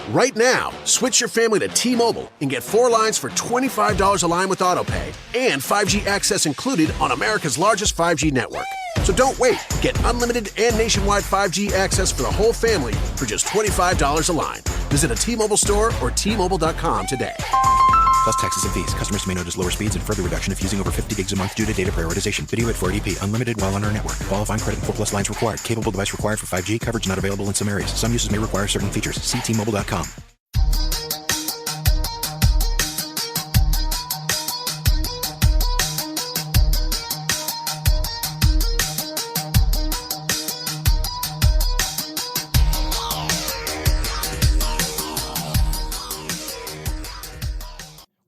Right now, switch your family to T-Mobile and get 4 lines for $25 a line with AutoPay and 5G access included on America's largest 5G network. So don't wait. Get unlimited and nationwide 5G access for the whole family for just $25 a line. Visit a T-Mobile store or T-Mobile.com today. Plus taxes and fees. Customers may notice lower speeds and further reduction if using over 50 gigs a month due to data prioritization. Video at 480p. Unlimited while on our network. Qualifying credit and 4+ lines required. Capable device required for 5G. Coverage not available in some areas. Some uses may require certain features. See T-Mobile.com.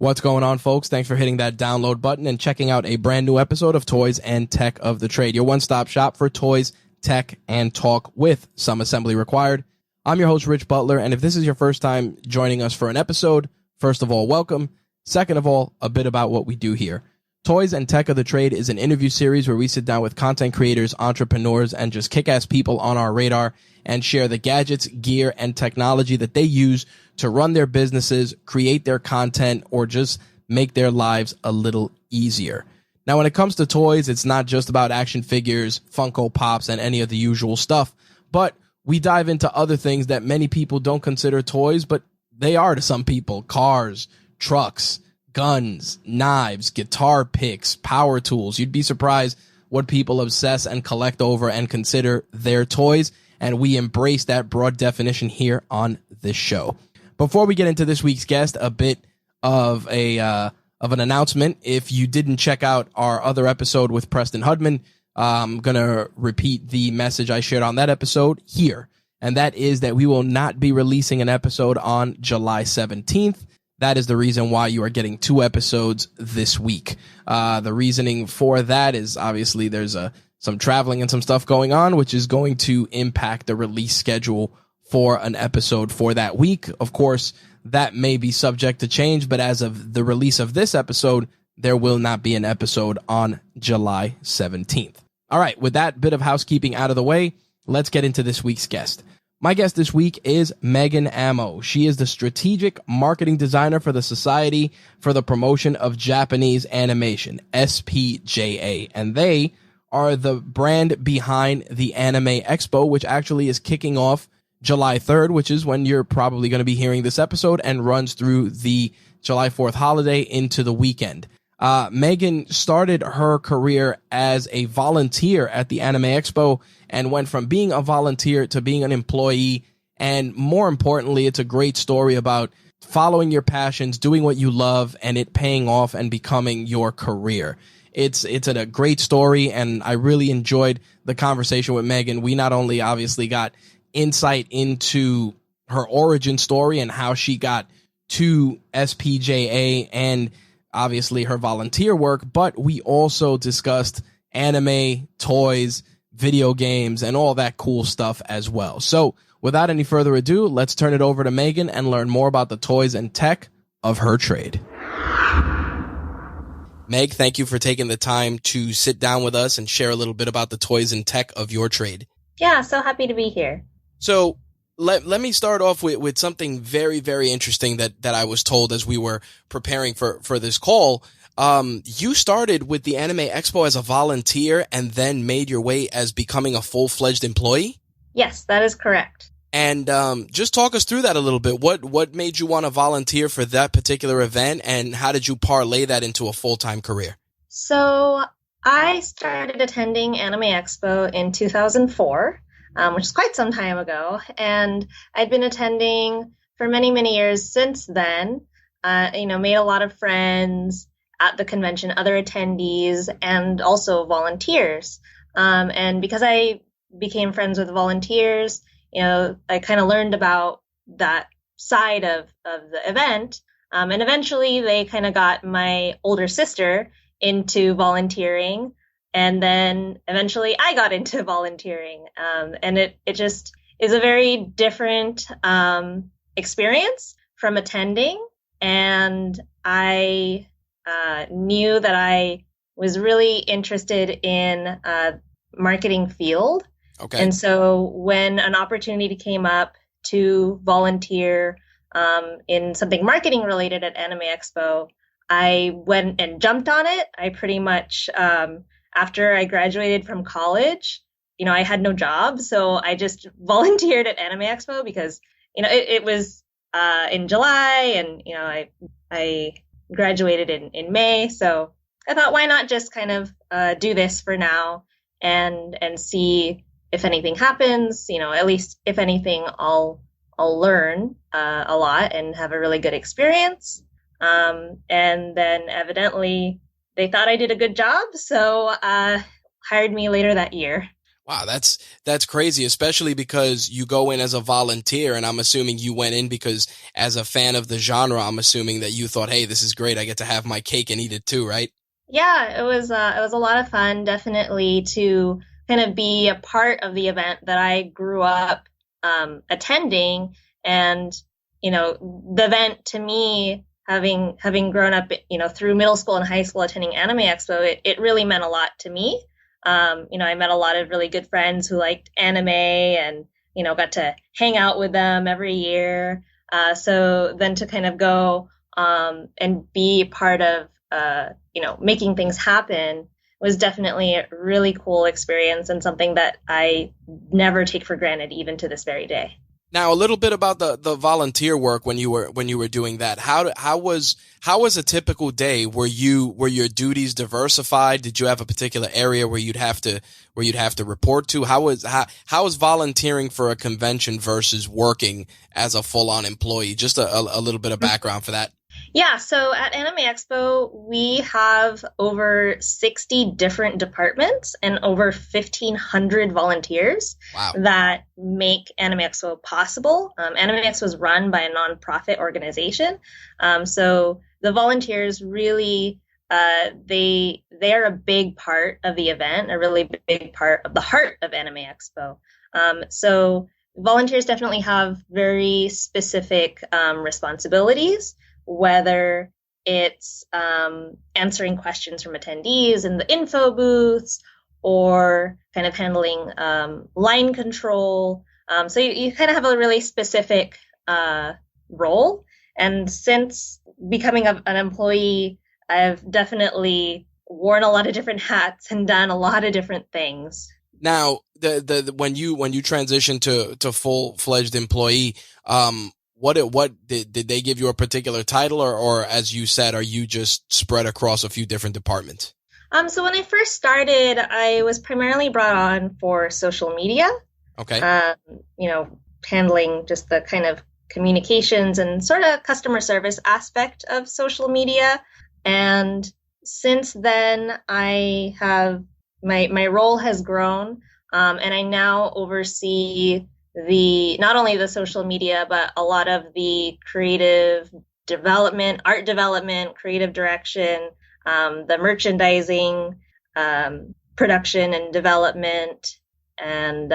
What's going on, folks? Thanks for hitting that download button and checking out a brand new episode of Toys and Tech of the Trade, your one-stop shop for toys, tech, and talk with some assembly required. I'm your host, Rich Butler, and if this is your first time joining us for an episode, first of all, welcome. Second of all, a bit about what we do here. Toys and Tech of the Trade is an interview series where we sit down with content creators, entrepreneurs, and just kick-ass people on our radar and share the gadgets, gear, and technology that they use to run their businesses, create their content, or just make their lives a little easier. Now, when it comes to toys, it's not just about action figures, Funko Pops, and any of the usual stuff, but we dive into other things that many people don't consider toys, but they are to some people. Cars, trucks, guns, knives, guitar picks, power tools. You'd be surprised what people obsess and collect over and consider their toys, and we embrace that broad definition here on this show. Before we get into this week's guest, a bit of an announcement. If you didn't check out our other episode with Preston Hudman, I'm going to repeat the message I shared on that episode here, and that is that we will not be releasing an episode on July 17th. That is the reason why you are getting 2 episodes this week. The reasoning for that is obviously there's some traveling and some stuff going on, which is going to impact the release schedule for an episode for that week. Of course, that may be subject to change, but as of the release of this episode, there will not be an episode on July 17th. All right, with that bit of housekeeping out of the way, let's get into this week's guest. My guest this week is Megan Amo. She is the strategic marketing designer for the Society for the Promotion of Japanese Animation, SPJA, and they are the brand behind the Anime Expo, which actually is kicking off July 3rd, which is when you're probably going to be hearing this episode, and runs through the July 4th holiday into the weekend. Megan started her career as a volunteer at the Anime Expo and went from being a volunteer to being an employee. And more importantly, it's a great story about following your passions, doing what you love, and it paying off and becoming your career. It's a great story, and I really enjoyed the conversation with Megan. We not only obviously got insight into her origin story and how she got to SPJA and obviously her volunteer work, but we also discussed anime, toys, video games, and all that cool stuff as well. So without any further ado, let's turn it over to Megan and learn more about the toys and tech of her trade. Meg, thank you for taking the time to sit down with us and share a little bit about the toys and tech of your trade. Yeah, so happy to be here. So let me start off with something very, very interesting that I was told as we were preparing for this call. You started with the Anime Expo as a volunteer and then made your way as becoming a full-fledged employee? Yes, that is correct. And just talk us through that a little bit. What made you want to volunteer for that particular event, and how did you parlay that into a full-time career? So I started attending Anime Expo in 2004. Which is quite some time ago, and I'd been attending for many, many years since then. Made a lot of friends at the convention, other attendees, and also volunteers. And because I became friends with volunteers, I kind of learned about that side of the event. And eventually they kind of got my older sister into volunteering. And then eventually I got into volunteering. And it just is a very different experience from attending. And I knew that I was really interested in marketing field. Okay. And so when an opportunity came up to volunteer in something marketing related at Anime Expo, I went and jumped on it. I pretty much, after I graduated from college, I had no job. So I just volunteered at Anime Expo because, it was in July, and, I graduated in May. So I thought, why not just kind of do this for now and see if anything happens. At least if anything, I'll learn a lot and have a really good experience. And then evidently they thought I did a good job, so hired me later that year. Wow, that's crazy, especially because you go in as a volunteer, and I'm assuming you went in because as a fan of the genre, I'm assuming that you thought, hey, this is great. I get to have my cake and eat it too, right? Yeah, it was a lot of fun, definitely, to kind of be a part of the event that I grew up attending. And, the event to me, having grown up, through middle school and high school attending Anime Expo, it really meant a lot to me. I met a lot of really good friends who liked anime and, got to hang out with them every year. So then to kind of go and be part of, making things happen was definitely a really cool experience and something that I never take for granted, even to this very day. Now, a little bit about the volunteer work when you were doing that. How was a typical day? Were your duties diversified? Did you have a particular area where you'd have to report to? How was volunteering for a convention versus working as a full-on employee? Just a little bit of background for that. Yeah, so at Anime Expo, we have over 60 different departments and over 1,500 volunteers. Wow. That make Anime Expo possible. Anime Expo is run by a nonprofit organization. So the volunteers really, they are a big part of the event, a really big part of the heart of Anime Expo. So volunteers definitely have very specific responsibilities, whether it's answering questions from attendees in the info booths or kind of handling line control. So you kind of have a really specific role. And since becoming an employee, I've definitely worn a lot of different hats and done a lot of different things. Now, when you transitioned to full-fledged employee, what did they give you a particular title, or as you said, are you just spread across a few different departments? So when I first started, I was primarily brought on for social media. Okay. Handling just the kind of communications and sort of customer service aspect of social media. And since then, I have my role has grown, and I now oversee not only the social media, but a lot of the creative development, art development, creative direction, the merchandising, production and development. And,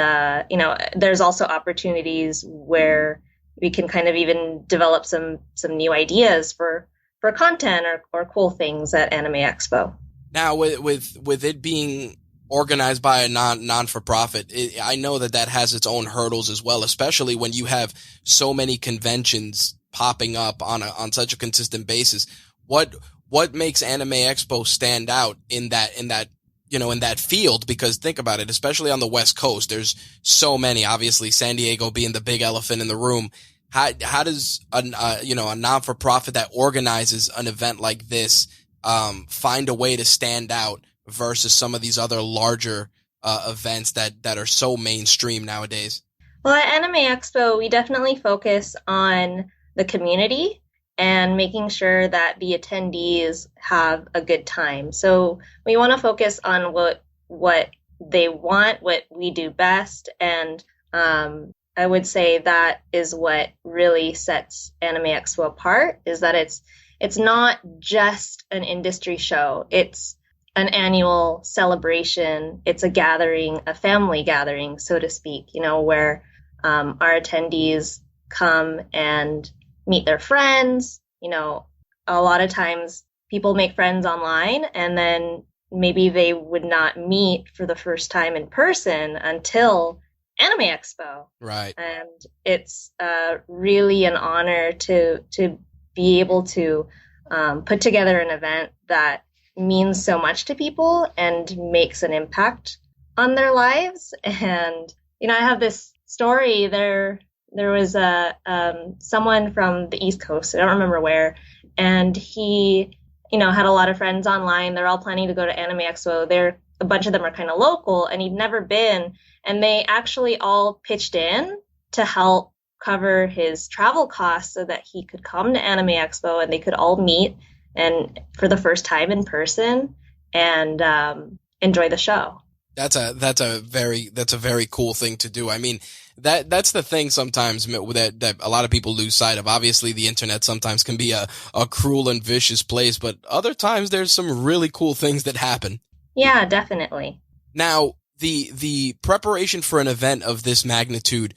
there's also opportunities where we can kind of even develop some new ideas for content or cool things at Anime Expo. Now, with it being organized by a non-for-profit, I know that has its own hurdles as well, especially when you have so many conventions popping up on such a consistent basis. What makes Anime Expo stand out in that field? Because think about it, especially on the West Coast, there's so many, obviously San Diego being the big elephant in the room. How does a non-for-profit that organizes an event like this find a way to stand out versus some of these other larger events that are so mainstream nowadays? Well, at Anime Expo, we definitely focus on the community and making sure that the attendees have a good time. So we want to focus on what they want, what we do best, and I would say that is what really sets Anime Expo apart, is that it's not just an industry show. It's an annual celebration. It's a gathering, a family gathering, so to speak, where our attendees come and meet their friends. A lot of times people make friends online and then maybe they would not meet for the first time in person until Anime Expo. Right. And it's really an honor to be able to put together an event that means so much to people and makes an impact on their lives. And, I have this story. There was someone from the East Coast, I don't remember where, and he, had a lot of friends online. They're all planning to go to Anime Expo. A bunch of them are kind of local, and he'd never been. And they actually all pitched in to help cover his travel costs so that he could come to Anime Expo and they could all meet and for the first time in person and enjoy the show. That's a very cool thing to do. I mean, that's the thing sometimes that a lot of people lose sight of. Obviously, the internet sometimes can be a cruel and vicious place, but other times there's some really cool things that happen. Yeah, definitely. Now, the preparation for an event of this magnitude,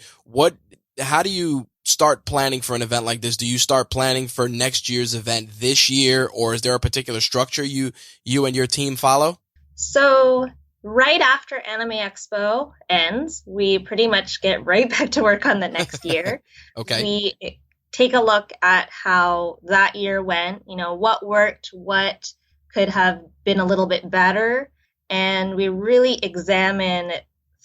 how do you start planning for an event like this? Do you start planning for next year's event this year, or is there a particular structure you and your team follow? So right after Anime Expo ends, we pretty much get right back to work on the next year. Okay. We take a look at how that year went, what worked, what could have been a little bit better. And we really examine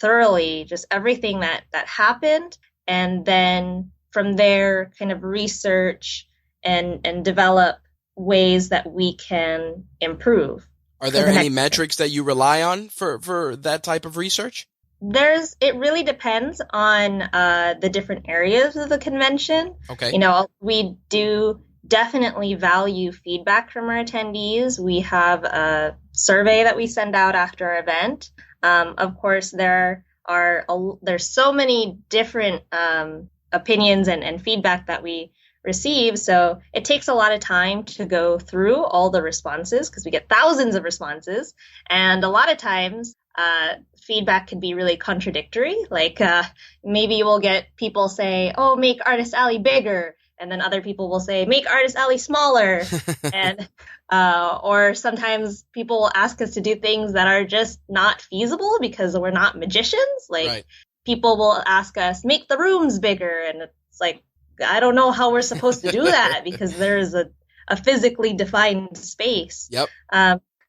thoroughly just everything that happened. And then from there, kind of research and develop ways that we can improve. Are there any metrics that you rely on for that type of research? It really depends on the different areas of the convention. Okay. We do definitely value feedback from our attendees. We have a survey that we send out after our event. Of course, there's so many different opinions and feedback that we receive. So it takes a lot of time to go through all the responses because we get thousands of responses. And a lot of times feedback can be really contradictory. Like maybe you will get people say, oh, make Artist Alley bigger. And then other people will say, make Artist Alley smaller. And or sometimes people will ask us to do things that are just not feasible because we're not magicians. Like right. People will ask us, make the rooms bigger. And it's like, I don't know how we're supposed to do that because there is a physically defined space. Yep.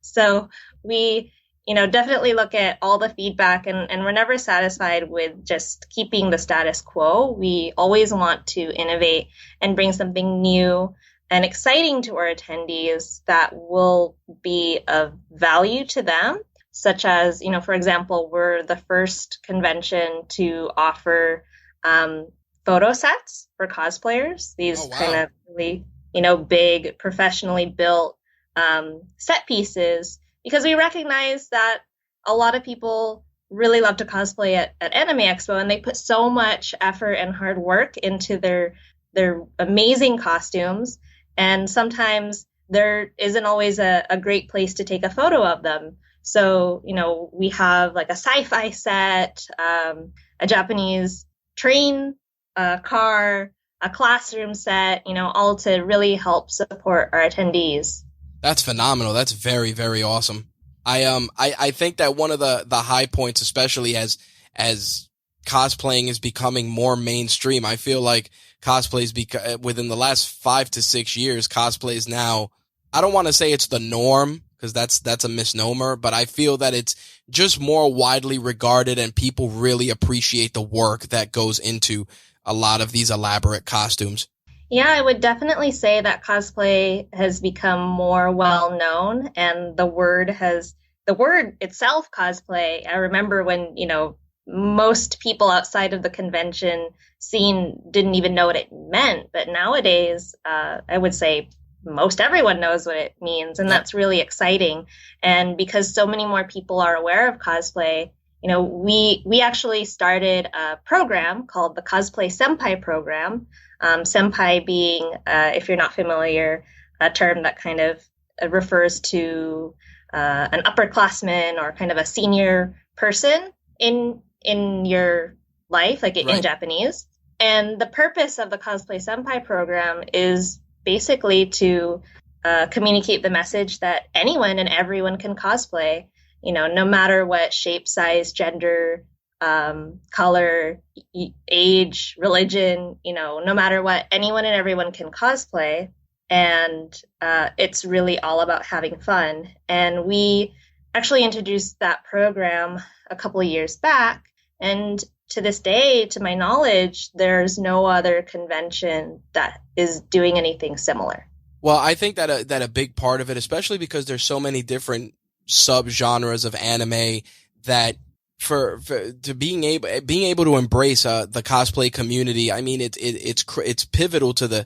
So we, definitely look at all the feedback and we're never satisfied with just keeping the status quo. We always want to innovate and bring something new and exciting to our attendees that will be of value to them, such as, for example, we're the first convention to offer photo sets for cosplayers. These kind of really, big, professionally built set pieces, because we recognize that a lot of people really love to cosplay at Anime Expo, and they put so much effort and hard work into their amazing costumes. And sometimes there isn't always a great place to take a photo of them. So, we have like a sci-fi set, a Japanese train car, a classroom set, all to really help support our attendees. That's phenomenal. That's very, very awesome. I think that one of the high points, especially as cosplaying is becoming more mainstream, I feel like within the last 5 to 6 years, cosplay is now, I don't want to say it's the norm because that's a misnomer, but I feel that it's just more widely regarded and people really appreciate the work that goes into a lot of these elaborate costumes. Yeah, I would definitely say that cosplay has become more well known, and the word itself, cosplay. I remember when, most people outside of the convention scene didn't even know what it meant. But nowadays, I would say most everyone knows what it means, and that's really exciting. And because so many more people are aware of cosplay, we actually started a program called the Cosplay Senpai program. Senpai being, if you're not familiar, a term that kind of refers to an upperclassman or kind of a senior person in your life, like in Japanese. And the purpose of the Cosplay Senpai program is basically to communicate the message that anyone and everyone can cosplay, no matter what shape, size, gender, color, age, religion, no matter what, anyone and everyone can cosplay. And it's really all about having fun. And we actually introduced that program a couple of years back. And to this day, to my knowledge, there's no other convention that is doing anything similar. Well, I think that a big part of it, especially because there's so many different subgenres of anime, that for being able to embrace the cosplay community, I mean it's pivotal to the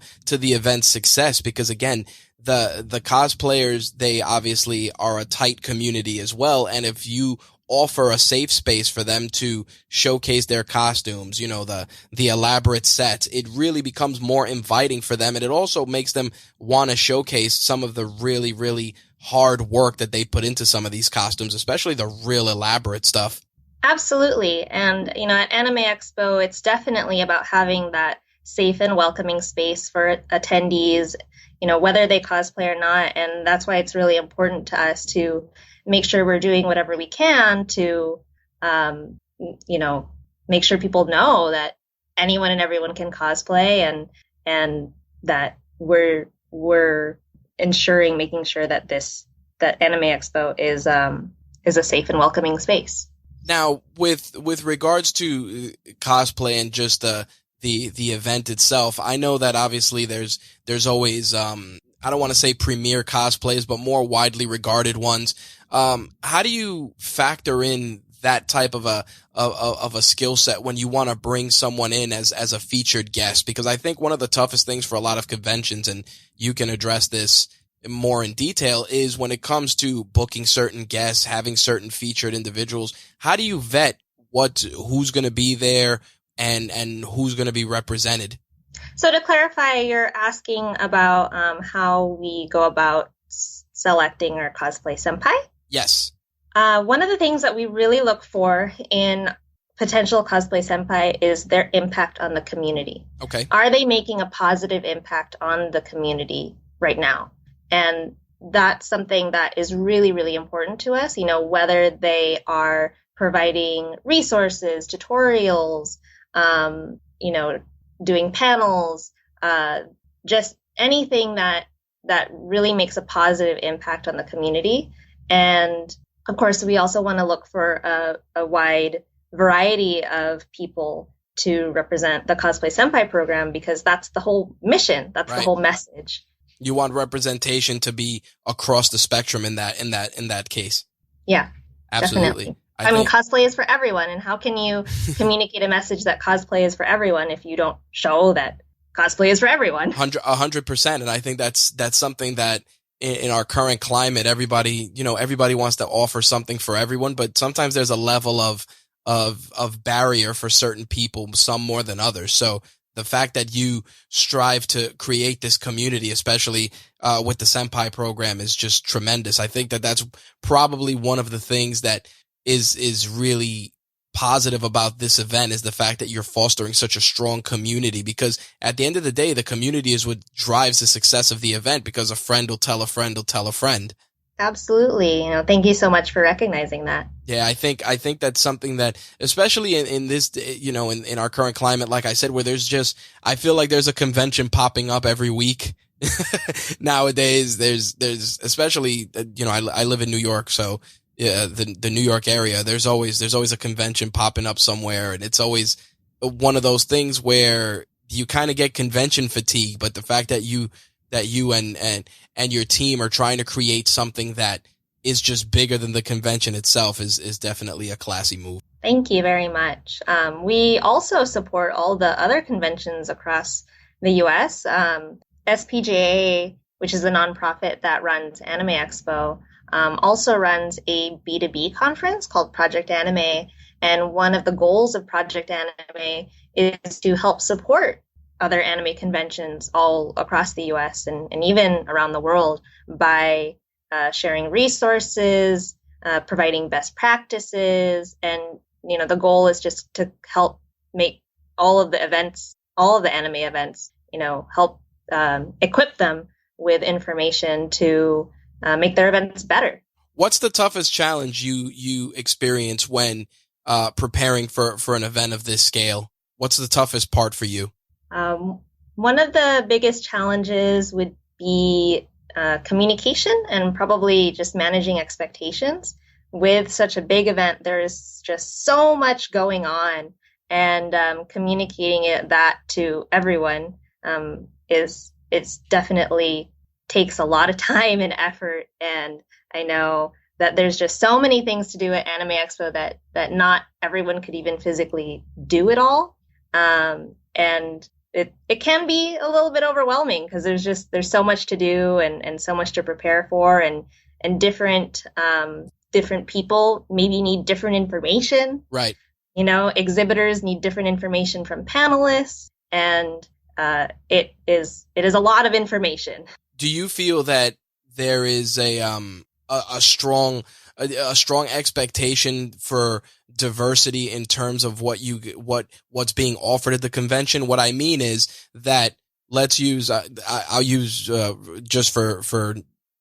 event's success, because again, the cosplayers, they obviously are a tight community as well, and if you offer a safe space for them to showcase their costumes, the elaborate sets, it really becomes more inviting for them, and it also makes them want to showcase some of the really, really hard work that they put into some of these costumes, especially the real elaborate stuff. Absolutely. And, at Anime Expo, it's definitely about having that safe and welcoming space for attendees, whether they cosplay or not. And that's why it's really important to us to make sure we're doing whatever we can to, make sure people know that anyone and everyone can cosplay, and that we're making sure that that Anime Expo is a safe and welcoming space. Now, with regards to cosplay and just the event itself, I know that obviously there's always I don't want to say premier cosplays, but more widely regarded ones. How do you factor in that type of a skill set when you want to bring someone in as a featured guest? Because I think one of the toughest things for a lot of conventions, and you can address this more in detail, is when it comes to booking certain guests, having certain featured individuals. How do you vet who's going to be there and who's going to be represented? So to clarify, you're asking about how we go about selecting our cosplay senpai? Yes. One of the things that we really look for in potential cosplay senpai is their impact on the community. Okay. Are they making a positive impact on the community right now? And that's something that is really, really important to us, whether they are providing resources, tutorials, doing panels, just anything that really makes a positive impact on the community. And of course, we also want to look for a wide variety of people to represent the Cosplay Senpai program, because that's the whole mission. That's right. The whole message. You want representation to be across the spectrum in that case. Yeah, absolutely. I mean, cosplay is for everyone. And how can you communicate a message that cosplay is for everyone if you don't show that cosplay is for everyone? 100%. And I think that's something that in our current climate, everybody wants to offer something for everyone, but sometimes there's a level of barrier for certain people, some more than others. So the fact that you strive to create this community, especially with the Senpai program, is just tremendous. I think that that's probably one of the things that is really positive about this event, is the fact that you're fostering such a strong community, because at the end of the day, the community is what drives the success of the event, because a friend will tell a friend will tell a friend. Absolutely. Thank you so much for recognizing that. Yeah, I think that's something that, especially in this, in our current climate, like I said, where I feel like there's a convention popping up every week. Nowadays, there's especially, I live in New York, so yeah, the New York area, there's always a convention popping up somewhere, and it's always one of those things where you kind of get convention fatigue. But the fact that you and your team are trying to create something that is just bigger than the convention itself is definitely a classy move. Thank you very much. We also support all the other conventions across the U.S. SPJA, which is a nonprofit that runs Anime Expo, also runs a B2B conference called Project Anime. And one of the goals of Project Anime is to help support other anime conventions all across the U.S. and even around the world by sharing resources, providing best practices. And, the goal is just to help make all of the anime events, help equip them with information to make their events better. What's the toughest challenge you experience when preparing for an event of this scale? What's the toughest part for you? One of the biggest challenges would be communication and probably just managing expectations. With such a big event, there's just so much going on, and communicating that to everyone it's definitely takes a lot of time and effort. And I know that there's just so many things to do at Anime Expo that not everyone could even physically do it all. And it can be a little bit overwhelming because there's so much to do and so much to prepare for, and different people maybe need different information. Right. Exhibitors need different information from panelists, and it is a lot of information. Do you feel that there is a strong expectation for diversity in terms of what's being offered at the convention? What I mean is that let's use I'll use just for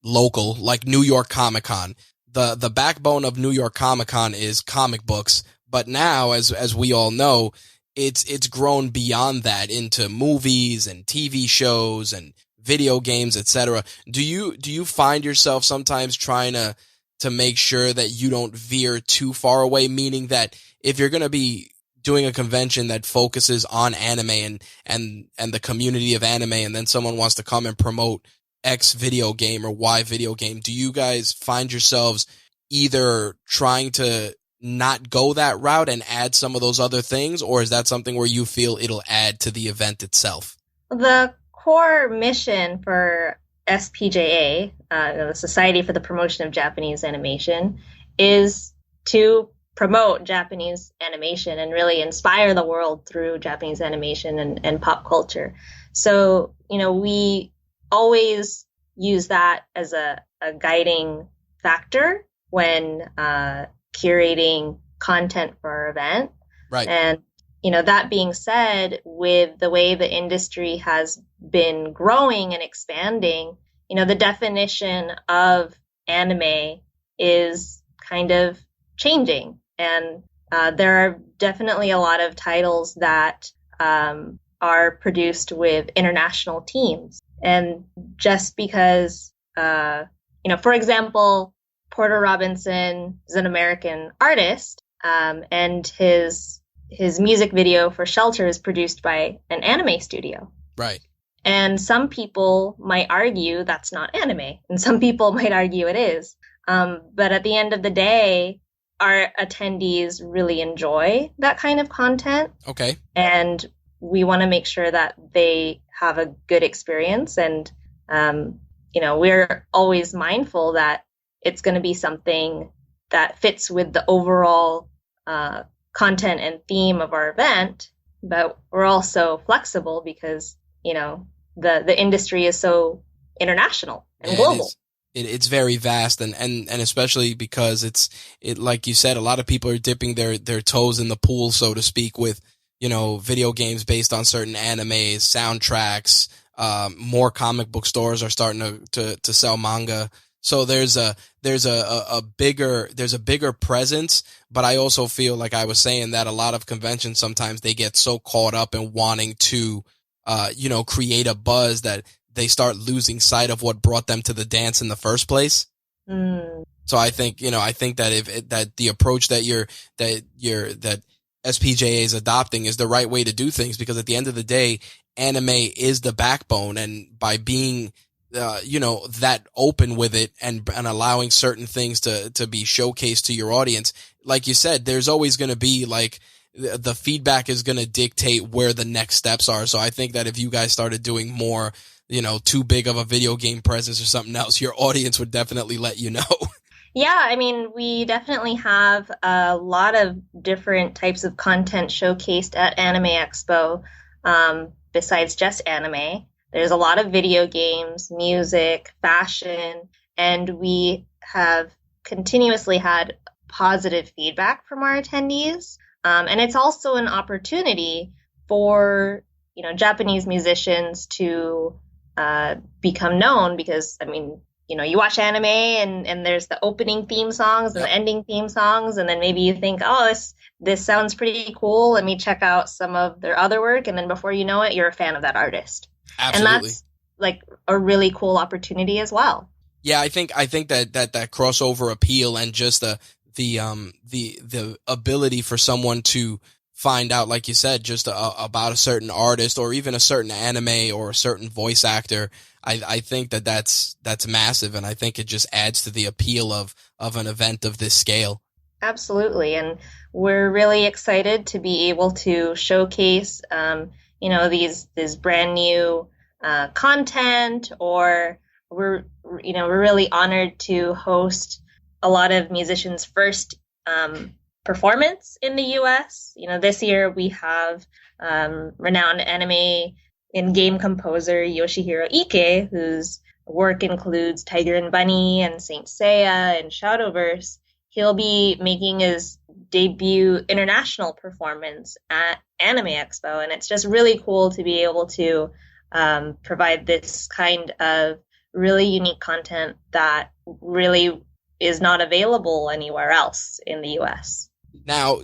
local, like New York Comic Con. The backbone of New York Comic Con is comic books, but now as we all know, it's grown beyond that into movies and TV shows and video games, etc. Do you find yourself sometimes trying to make sure that you don't veer too far away, meaning that if you're going to be doing a convention that focuses on anime and the community of anime, and then someone wants to come and promote X video game or Y video game, do you guys find yourselves either trying to not go that route and add some of those other things, or is that something where you feel it'll add to the event itself? The core mission for SPJA, the Society for the Promotion of Japanese Animation, is to promote Japanese animation and really inspire the world through Japanese animation and pop culture. So, we always use that as a guiding factor when curating content for our event. Right. And, that being said, with the way the industry has been growing and expanding, the definition of anime is kind of changing. And there are definitely a lot of titles that are produced with international teams. And just because, for example, Porter Robinson is an American artist, and his music video for Shelter is produced by an anime studio. Right. And some people might argue that's not anime, and some people might argue it is. But at the end of the day, our attendees really enjoy that kind of content. Okay. And we want to make sure that they have a good experience. And, we're always mindful that it's going to be something that fits with the overall content and theme of our event. But we're also flexible because, the industry is so international and global. It's very vast, and especially because it like you said, a lot of people are dipping their toes in the pool, so to speak, with video games based on certain animes, soundtracks. More comic book stores are starting to sell manga. So there's a bigger presence, but I also feel like I was saying that a lot of conventions sometimes they get so caught up in wanting to create a buzz that they start losing sight of what brought them to the dance in the first place. So I think that that the approach that SPJA is adopting is the right way to do things, because at the end of the day, anime is the backbone, and by being that open with it and allowing certain things to be showcased to your audience, like you said, there's always going to be like the feedback is going to dictate where the next steps are. So I think that if you guys started doing more, too big of a video game presence or something else, your audience would definitely let you know. Yeah, I mean, we definitely have a lot of different types of content showcased at Anime Expo. Besides just anime, there's a lot of video games, music, fashion, and we have continuously had positive feedback from our attendees. And it's also an opportunity for, Japanese musicians to become known, because, I mean, you watch anime and there's the opening theme songs and the ending theme songs, and then maybe you think, oh, this sounds pretty cool. Let me check out some of their other work, and then before you know it, you're a fan of that artist. Absolutely. And that's like a really cool opportunity as well. Yeah, I think that crossover appeal and just the ability for someone to find out, like you said, just about a certain artist or even a certain anime or a certain voice actor. I think that's massive, and I think it just adds to the appeal of an event of this scale. Absolutely, and we're really excited to be able to showcase, these brand new content, or we're really honored to host a lot of musicians' first performance in the U.S. This year we have renowned anime and game composer Yoshihiro Ike, whose work includes Tiger and Bunny and Saint Seiya and Shadowverse. He'll be making his debut international performance at Anime Expo, and it's just really cool to be able to provide this kind of really unique content that really is not available anywhere else in the U.S. Now,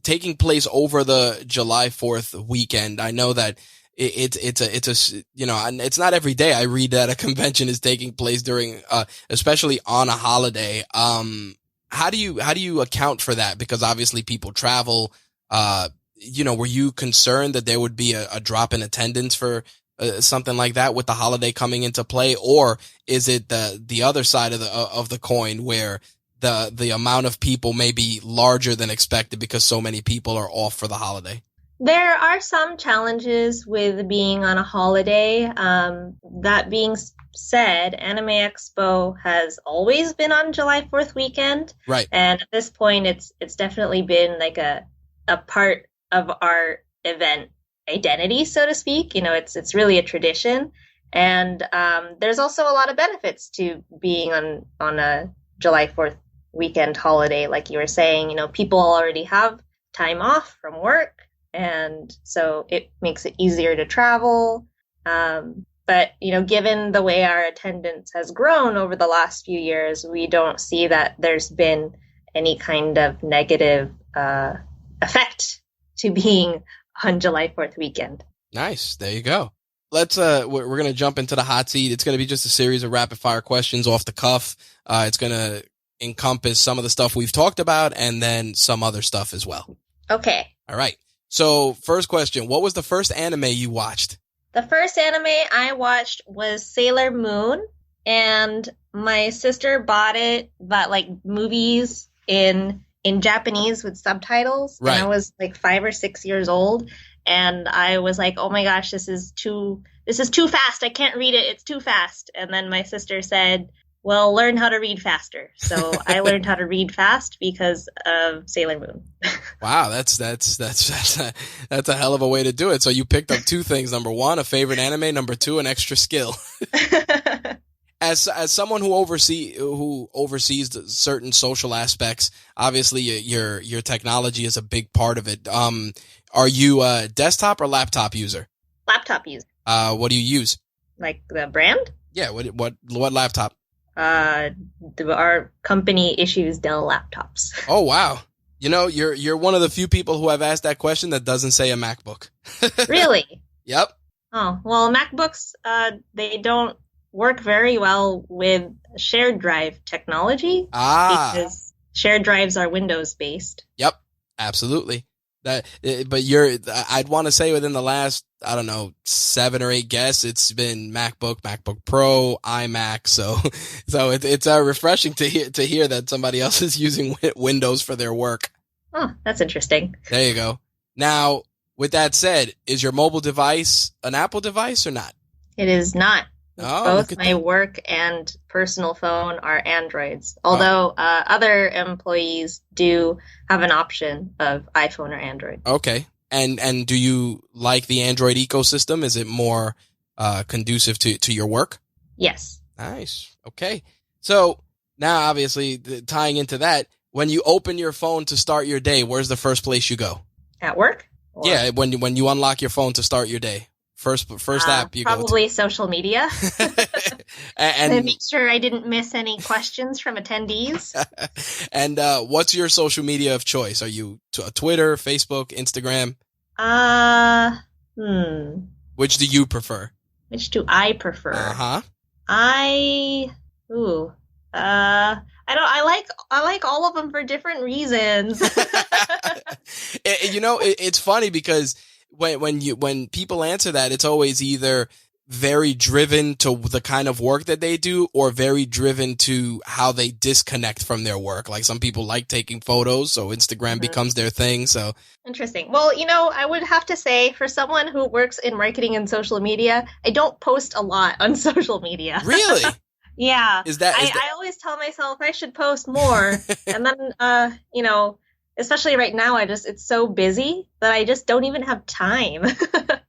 taking place over the July 4th weekend, I know that it's not every day I read that a convention is taking place during, especially on a holiday. How do you account for that? Because obviously people travel. Were you concerned that there would be a drop in attendance for something like that with the holiday coming into play, or is it the other side of the coin where the amount of people may be larger than expected because so many people are off for the holiday? There are some challenges with being on a holiday. That being said, Anime Expo has always been on July 4th weekend. Right. And at this point, it's definitely been like a part of our event identity, so to speak. It's really a tradition. And there's also a lot of benefits to being on a July 4th weekend holiday. Like you were saying, people already have time off from work, and so it makes it easier to travel. But, given the way our attendance has grown over the last few years, we don't see that there's been any kind of negative effect to being on July 4th weekend. Nice. There you go. Let's we're going to jump into the hot seat. It's going to be just a series of rapid fire questions off the cuff. It's going to encompass some of the stuff we've talked about and then some other stuff as well. Okay. All right. So first question, what was the first anime you watched? The first anime I watched was Sailor Moon, and my sister bought movies in Japanese with subtitles. Right. And I was like 5 or 6 years old, and I was like, oh my gosh, this is too fast. I can't read it. It's too fast. And then my sister said, well, learn how to read faster. So I learned how to read fast because of Sailor Moon. Wow, that's a hell of a way to do it. So you picked up two things. Number one, a favorite anime. Number two, an extra skill. As someone who oversees certain social aspects, obviously your technology is a big part of it. Are you a desktop or laptop user? Laptop user. What do you use? Like the brand? Yeah. What laptop? Our company issues Dell laptops. Oh, wow. You're one of the few people who I've asked that question that doesn't say a MacBook. Really? Yep. Oh, well, MacBooks, they don't work very well with shared drive technology. Because shared drives are Windows based. Yep. Absolutely. But I'd want to say within the last, 7 or 8 guests, it's been MacBook Pro, iMac. So it's refreshing to hear that somebody else is using Windows for their work. Oh, that's interesting. There you go. Now, with that said, is your mobile device an Apple device or not? It is not. Oh, both my work and personal phone are Androids, although other employees do have an option of iPhone or Android. Okay. And do you like the Android ecosystem? Is it more conducive to your work? Yes. Nice. Okay. So now, obviously, tying into that, when you open your phone to start your day, where's the first place you go? At work? Or? Yeah, when you unlock your phone to start your day. First app you probably social media. And make sure I didn't miss any questions from attendees. and what's your social media of choice? Are you Twitter, Facebook, Instagram? Which do you prefer? Which do I prefer? Uh-huh. I like all of them for different reasons. It's funny because when people answer that, it's always either very driven to the kind of work that they do or very driven to how they disconnect from their work. Like some people like taking photos, so Instagram becomes their thing. So interesting. Well, I would have to say for someone who works in marketing and social media, I don't post a lot on social media. Really? Yeah. I always tell myself I should post more. And then, especially right now, it's so busy that I just don't even have time.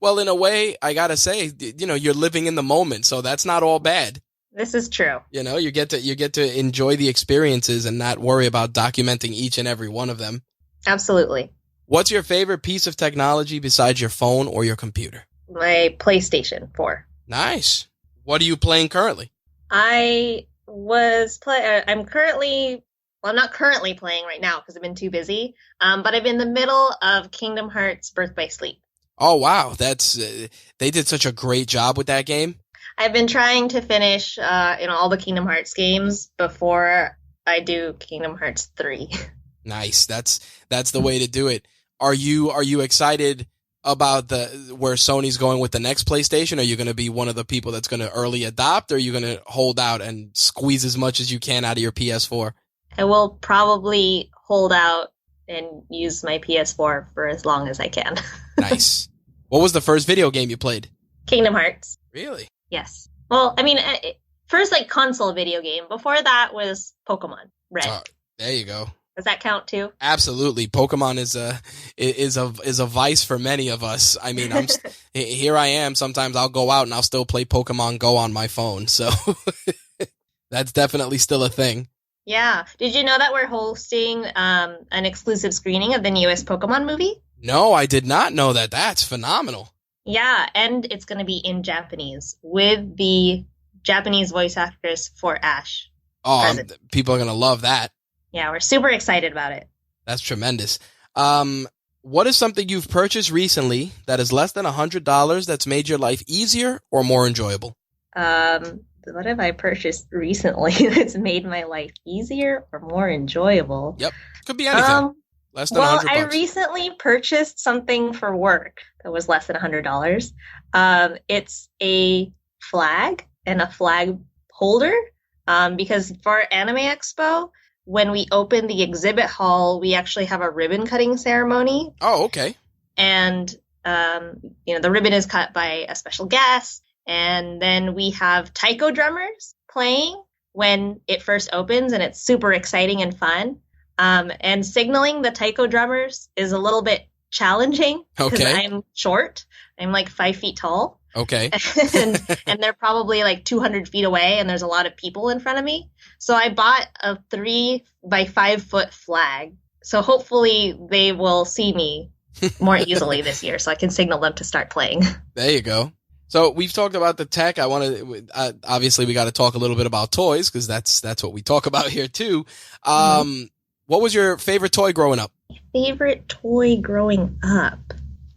Well, in a way, I gotta say, you're living in the moment, so that's not all bad. This is true. You get to enjoy the experiences and not worry about documenting each and every one of them. Absolutely. What's your favorite piece of technology besides your phone or your computer? My PlayStation 4. Nice. What are you playing currently? I'm not currently playing right now because I've been too busy, but I'm in the middle of Kingdom Hearts Birth by Sleep. Oh, wow. They did such a great job with that game. I've been trying to finish all the Kingdom Hearts games before I do Kingdom Hearts 3. Nice. That's the way to do it. Are you excited about where Sony's going with the next PlayStation? Are you going to be one of the people that's going to early adopt, or are you going to hold out and squeeze as much as you can out of your PS4? I will probably hold out and use my PS4 for as long as I can. Nice. What was the first video game you played? Kingdom Hearts. Really? Yes. Well, I mean, first console video game. Before that was Pokemon Red. There you go. Does that count too? Absolutely. Pokemon is a vice for many of us. I mean, here I am. Sometimes I'll go out and I'll still play Pokemon Go on my phone. So that's definitely still a thing. Yeah. Did you know that we're hosting an exclusive screening of the newest Pokemon movie? No, I did not know that. That's phenomenal. Yeah, and it's going to be in Japanese with the Japanese voice actress for Ash. Oh, present. People are going to love that. Yeah, we're super excited about it. That's tremendous. What is something you've purchased recently that is less than $100 that's made your life easier or more enjoyable? What have I purchased recently that's made my life easier or more enjoyable? Yep. Could be anything. Less than $100. I recently purchased something for work that was less than $100. It's a flag and a flag holder. Because for Anime Expo, when we open the exhibit hall, we actually have a ribbon cutting ceremony. Oh, okay. And, the ribbon is cut by a special guest. And then we have taiko drummers playing when it first opens, and it's super exciting and fun. And signaling the taiko drummers is a little bit challenging because I'm short. I'm like 5 feet tall. Okay. and they're probably like 200 feet away, and there's a lot of people in front of me. So I bought a 3 by 5 foot flag. So hopefully they will see me more easily this year, so I can signal them to start playing. There you go. So we've talked about the tech. Obviously we got to talk a little bit about toys because that's what we talk about here too. What was your favorite toy growing up? Favorite toy growing up?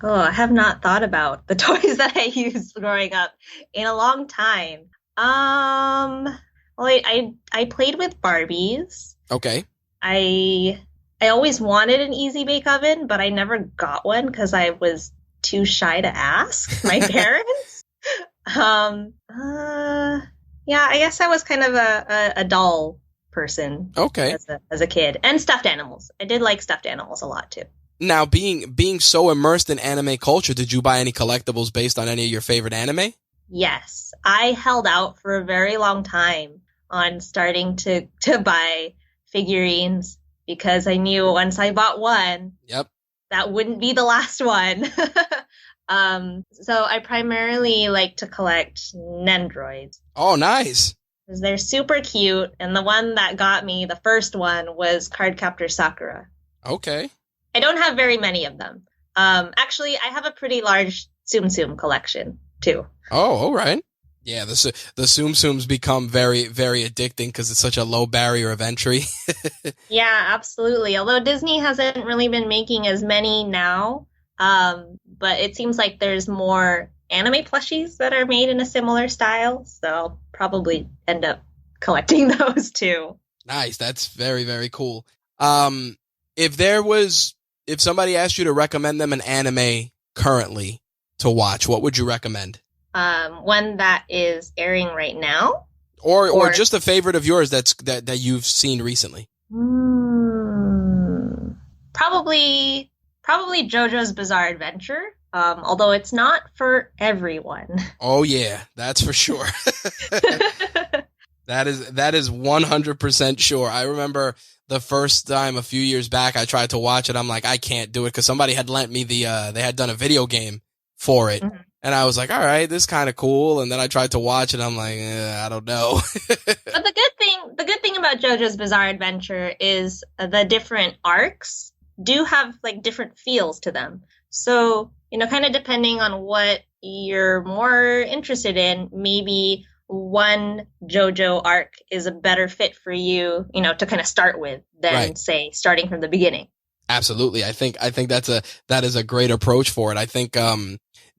Oh, I have not thought about the toys that I used growing up in a long time. Well, I played with Barbies. Okay. I always wanted an Easy Bake Oven, but I never got one because I was too shy to ask my parents. Yeah, I guess I was kind of a doll person. Okay. As a kid, and stuffed animals. I did like stuffed animals a lot too. Now, being so immersed in anime culture, did you buy any collectibles based on any of your favorite anime? Yes, I held out for a very long time on starting to buy figurines because I knew once I bought one, that wouldn't be the last one. So I primarily like to collect Nendroids. Oh, nice. Because they're super cute, and the one that got me, the first one, was Cardcaptor Sakura. Okay. I don't have very many of them. Actually, I have a pretty large Tsum Tsum collection, too. Oh, all right. Yeah, the Tsum Tsums become very, very addicting because it's such a low barrier of entry. Yeah, absolutely. Although Disney hasn't really been making as many now, but it seems like there's more anime plushies that are made in a similar style, so I'll probably end up collecting those too. Nice. That's very, very cool. If somebody asked you to recommend them an anime currently to watch, what would you recommend? One that is airing right now, Or just a favorite of yours that you've seen recently. Probably JoJo's Bizarre Adventure. Although it's not for everyone. Oh yeah, that's for sure. That is 100% sure. I remember the first time a few years back I tried to watch it. I'm like, I can't do it because somebody had lent me they had done a video game for it. Mm-hmm. And I was like, all right, this is kind of cool. And then I tried to watch it. I'm like, I don't know. But the good thing about JoJo's Bizarre Adventure is the different arcs do have like different feels to them. So, kind of depending on what you're more interested in, maybe one JoJo arc is a better fit for you, to kind of start with than right. Say starting from the beginning. Absolutely. I think that is a great approach for it. I think,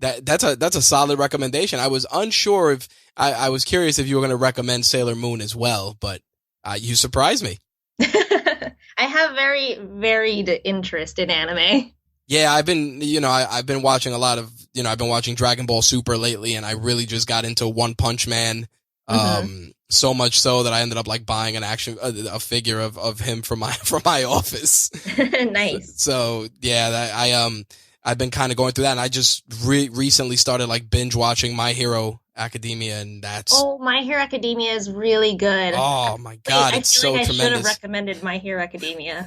that's a solid recommendation. I was unsure if I was curious if you were going to recommend Sailor Moon as well, but you surprised me. I have very varied interest in anime. Yeah, I've been watching a lot of, I've been watching Dragon Ball Super lately, and I really just got into One Punch Man. So much so that I ended up like buying a figure of him from my office. Nice. So yeah, I've been kind of going through that, and I just recently started like binge watching My Hero Academia, and My Hero Academia is really good. Oh my God, it's so tremendous. I should have recommended My Hero Academia.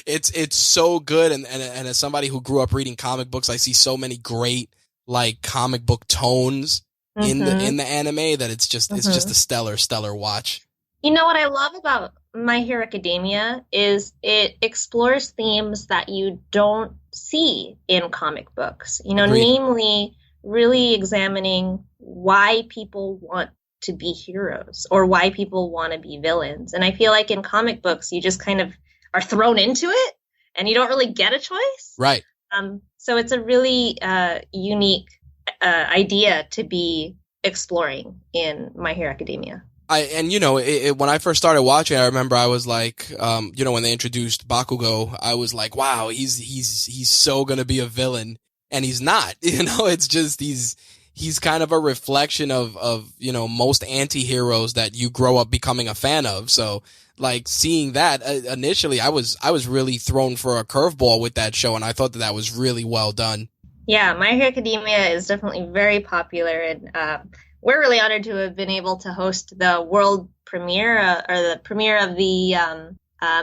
It's so good, and as somebody who grew up reading comic books, I see so many great like comic book tones in the anime that it's just a stellar watch. You know what I love about My Hero Academia is it explores themes that you don't see in comic books. Namely really examining why people want to be heroes or why people want to be villains. And I feel like in comic books, you just kind of are thrown into it and you don't really get a choice. Right. So it's a really unique idea to be exploring in My Hero Academia. When I first started watching, I remember I was like, when they introduced Bakugo, I was like, wow, he's so gonna be a villain, and he's not. It's just he's kind of a reflection of most anti-heroes that you grow up becoming a fan of. So like seeing that initially, I was really thrown for a curveball with that show, and I thought that was really well done. Yeah, My Hero Academia is definitely very popular, and we're really honored to have been able to host the world premiere or the premiere of the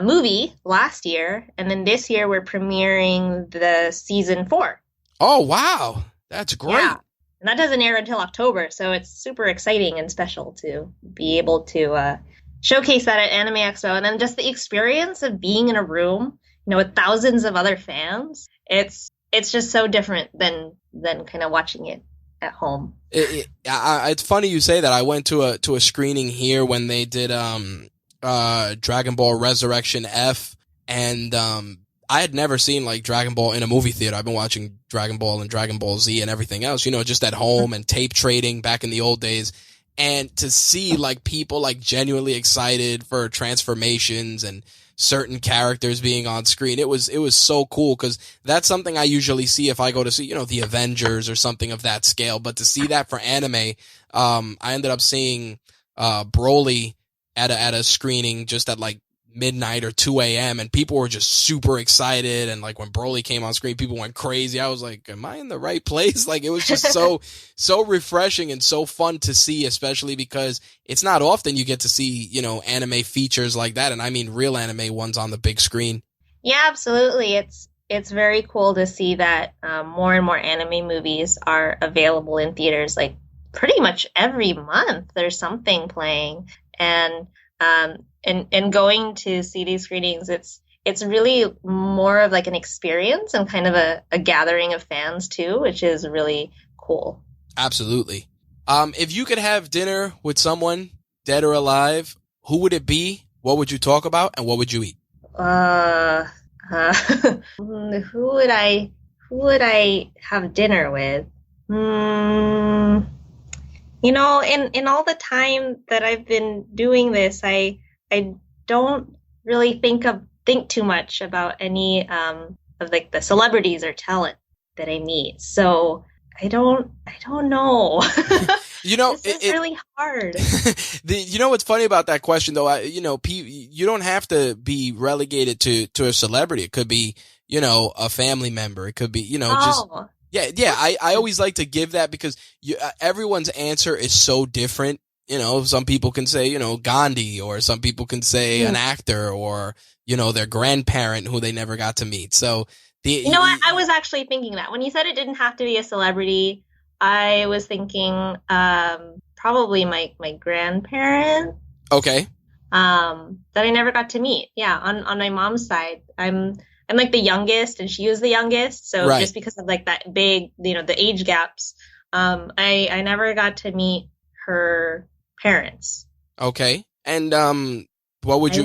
movie last year. And then this year we're premiering the season 4. Oh, wow. That's great. Yeah. And that doesn't air until October. So it's super exciting and special to be able to showcase that at Anime Expo. And then just the experience of being in a room, with thousands of other fans. It's just so different than kind of watching it at home. It's funny you say that. I went to a screening here when they did Dragon Ball Resurrection F, and I had never seen like Dragon Ball in a movie theater. I've been watching Dragon Ball and Dragon Ball Z and everything else, just at home and tape trading back in the old days. And to see like people like genuinely excited for transformations and certain characters being on screen, it was so cool, because that's something I usually see if I go to see the Avengers or something of that scale. But to see that for anime, I ended up seeing Broly at a screening just at like midnight or 2 a.m. and people were just super excited, and like when Broly came on screen, people went crazy. I was like, am I in the right place? Like it was just so refreshing and so fun to see, especially because it's not often you get to see anime features like that, and I mean real anime ones on the big screen. Yeah, absolutely. It's very cool to see that more and more anime movies are available in theaters. Like pretty much every month there's something playing, and going to see these screenings, it's really more of like an experience and kind of a gathering of fans too, which is really cool. Absolutely. If you could have dinner with someone, dead or alive, who would it be? What would you talk about, and what would you eat? Who would I have dinner with? You know, in all the time that I've been doing this, I don't really think too much about any of like the celebrities or talent that I meet. So I don't know. You know, this is really hard. You know what's funny about that question though? You don't have to be relegated to a celebrity. It could be, a family member. It could be, just. Yeah. I always like to give that because everyone's answer is so different. Some people can say, Gandhi, or some people can say an actor, or, their grandparent who they never got to meet. So I was actually thinking that when you said it didn't have to be a celebrity, I was thinking, probably my grandparent. Okay. That I never got to meet. Yeah. On my mom's side, I'm like the youngest and she was the youngest. So right. Just because of like that big, the age gaps, I never got to meet her parents. Okay. And, what would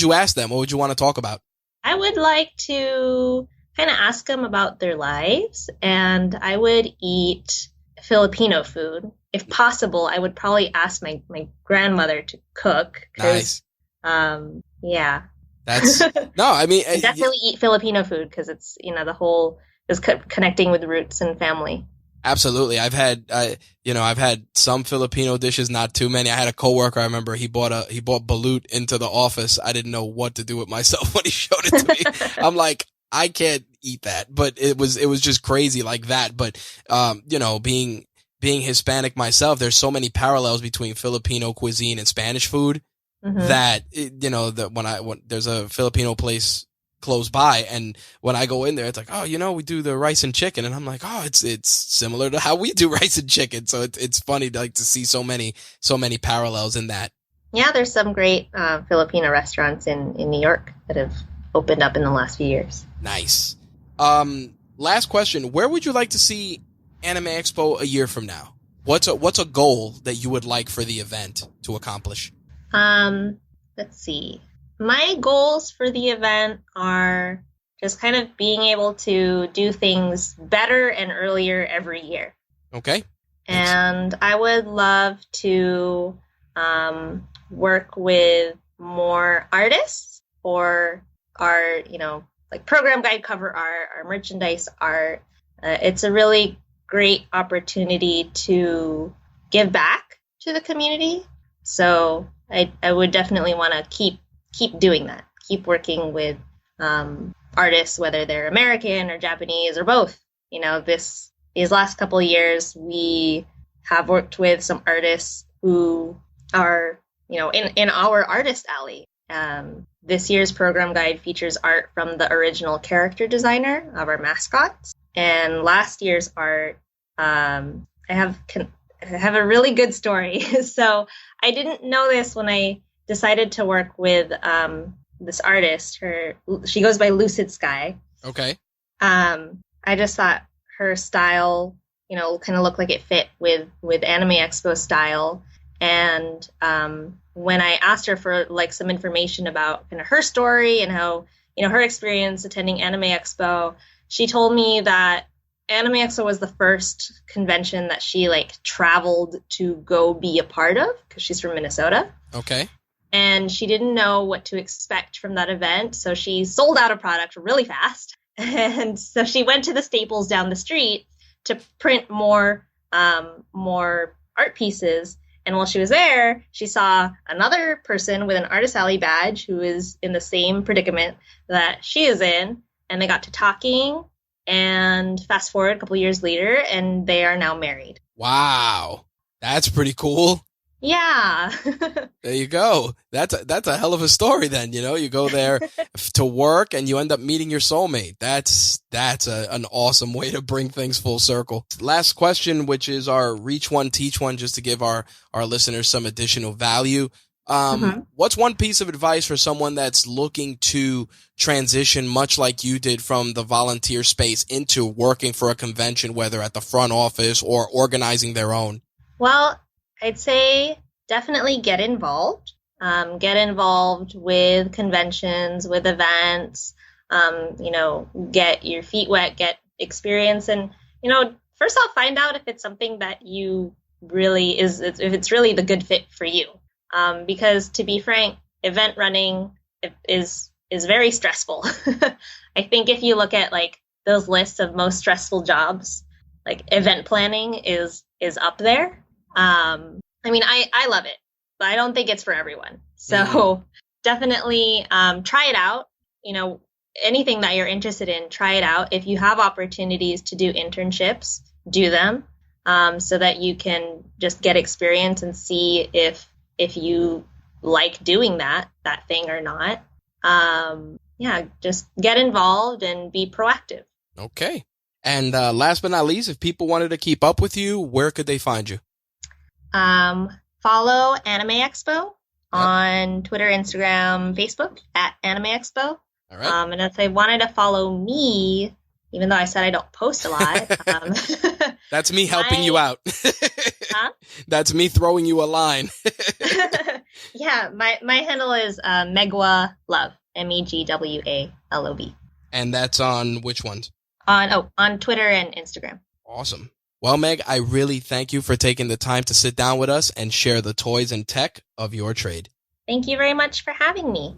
you ask them? What would you want to talk about? I would like to kind of ask them about their lives, and I would eat Filipino food. If possible, I would probably ask my grandmother to cook. Nice. Yeah. That's no, I mean, I definitely eat Filipino food because it's, the whole is connecting with roots and family. Absolutely. I've had some Filipino dishes, not too many. I had a coworker, I remember he bought balut into the office. I didn't know what to do with myself when he showed it to me. I'm like, I can't eat that, but it was just crazy like that. But, being Hispanic myself, there's so many parallels between Filipino cuisine and Spanish food that, when there's a Filipino place close by, and when I go in there, it's like, oh, we do the rice and chicken, and I'm like, oh, it's similar to how we do rice and chicken. So it's funny to see so many parallels in that. Yeah, there's some great Filipino restaurants in New York that have opened up in the last few years. Nice. Last question: where would you like to see Anime Expo a year from now? What's a goal that you would like for the event to accomplish? Let's see. My goals for the event are just kind of being able to do things better and earlier every year. Okay. And I would love to work with more artists for our, like program guide cover art, our merchandise art. It's a really great opportunity to give back to the community. So I would definitely want to keep doing that. Keep working with artists, whether they're American or Japanese or both. These last couple of years, we have worked with some artists who are, in our artist alley. This year's program guide features art from the original character designer of our mascots. And last year's art, I have a really good story. So I didn't know this when I decided to work with this artist. She goes by Lucid Sky. Okay. I just thought her style, kind of looked like it fit with Anime Expo style. And when I asked her for like some information about kind of her story and how, her experience attending Anime Expo, she told me that Anime Expo was the first convention that she traveled to go be a part of because she's from Minnesota. Okay. And she didn't know what to expect from that event. So she sold out a product really fast. And so she went to the Staples down the street to print more art pieces. And while she was there, she saw another person with an Artist Alley badge who is in the same predicament that she is in. And they got to talking, and fast forward a couple years later, and they are now married. Wow. That's pretty cool. Yeah. There you go. That's a hell of a story then, you go there to work and you end up meeting your soulmate. That's an awesome way to bring things full circle. Last question, which is our reach one, teach one, just to give our listeners some additional value. What's one piece of advice for someone that's looking to transition, much like you did, from the volunteer space into working for a convention, whether at the front office or organizing their own? Well, I'd say definitely get involved. Get involved with conventions, with events, get your feet wet, get experience. And, first off, find out if it's something that you really if it's really the good fit for you. Because to be frank, event running is very stressful. I think if you look at like those lists of most stressful jobs, like event planning is up there. I love it, but I don't think it's for everyone. So definitely try it out. Anything that you're interested in, try it out. If you have opportunities to do internships, do them so that you can just get experience and see if you like doing that thing or not. Just get involved and be proactive. Okay. And last but not least, if people wanted to keep up with you, where could they find you? Follow Anime Expo on Twitter, Instagram, Facebook at Anime Expo. All right. And if they wanted to follow me, even though I said I don't post a lot. That's me helping you out. Huh? That's me throwing you a line. Yeah, my handle is Megwa Love, MEGWALOV. And that's on which ones? On Twitter and Instagram. Awesome. Well, Meg, I really thank you for taking the time to sit down with us and share the toys and tech of your trade. Thank you very much for having me.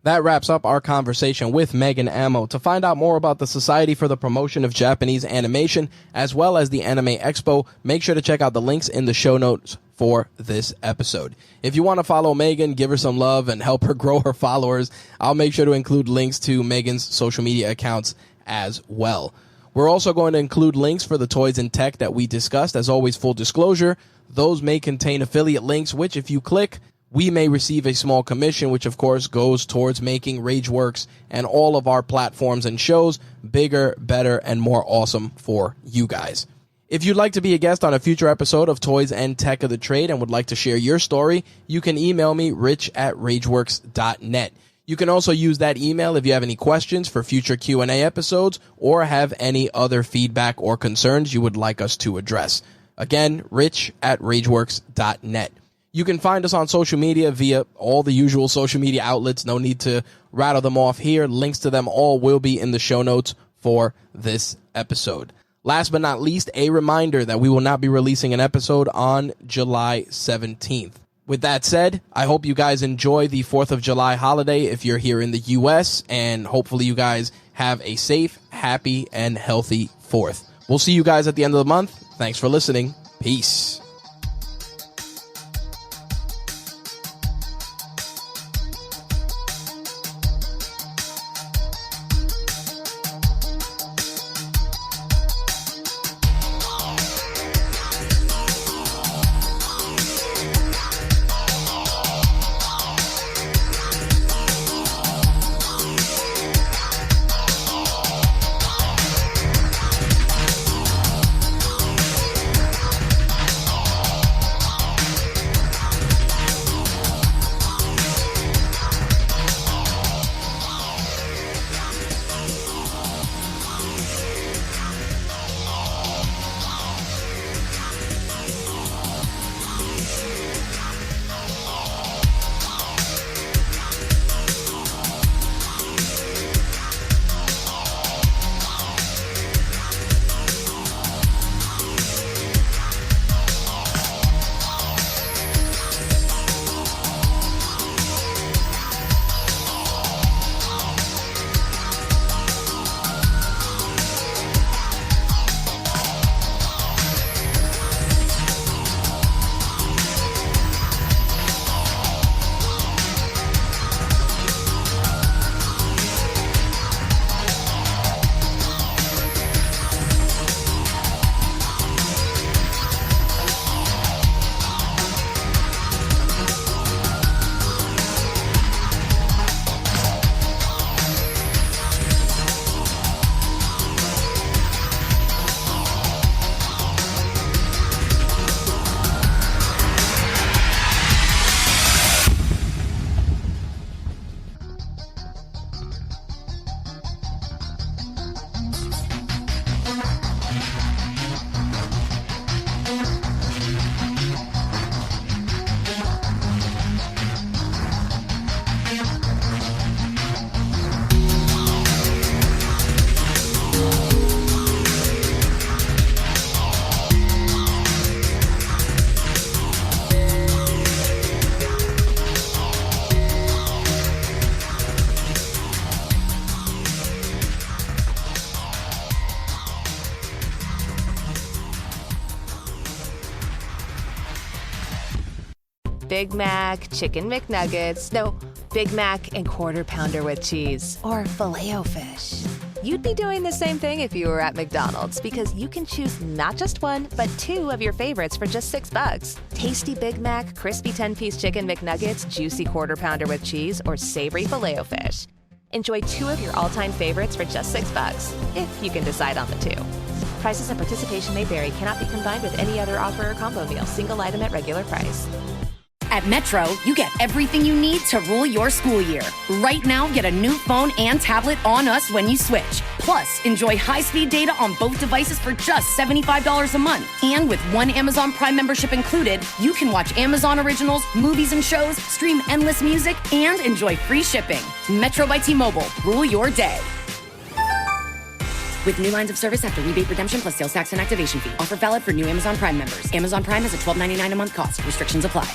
That wraps up our conversation with Megan Amo. To find out more about the Society for the Promotion of Japanese Animation, as well as the Anime Expo, make sure to check out the links in the show notes for this episode. If you want to follow Megan, give her some love, and help her grow her followers, I'll make sure to include links to Megan's social media accounts as well. We're also going to include links for the toys and tech that we discussed. As always, full disclosure, those may contain affiliate links, which if you click, we may receive a small commission, which of course goes towards making RageWorks and all of our platforms and shows bigger, better, and more awesome for you guys. If you'd like to be a guest on a future episode of Toys and Tech of the Trade and would like to share your story, you can email me, rich@rageworks.net. You can also use that email if you have any questions for future Q&A episodes or have any other feedback or concerns you would like us to address. Again, rich@rageworks.net. You can find us on social media via all the usual social media outlets. No need to rattle them off here. Links to them all will be in the show notes for this episode. Last but not least, a reminder that we will not be releasing an episode on July 17th. With that said, I hope you guys enjoy the 4th of July holiday if you're here in the U.S., and hopefully you guys have a safe, happy, and healthy 4th. We'll see you guys at the end of the month. Thanks for listening. Peace. Big Mac, Chicken McNuggets, no, Big Mac and Quarter Pounder with cheese, or Filet-O-Fish. You'd be doing the same thing if you were at McDonald's, because you can choose not just one, but two of your favorites for just $6. Tasty Big Mac, crispy 10-piece Chicken McNuggets, juicy Quarter Pounder with cheese, or savory Filet-O-Fish. Enjoy two of your all-time favorites for just $6, if you can decide on the two. Prices and participation may vary. Cannot be combined with any other offer or combo meal. Single item at regular price. At Metro, you get everything you need to rule your school year. Right now, get a new phone and tablet on us when you switch. Plus, enjoy high-speed data on both devices for just $75 a month. And with one Amazon Prime membership included, you can watch Amazon originals, movies and shows, stream endless music, and enjoy free shipping. Metro by T-Mobile. Rule your day. With new lines of service after rebate redemption plus sales tax and activation fee. Offer valid for new Amazon Prime members. Amazon Prime has a $12.99 a month cost. Restrictions apply.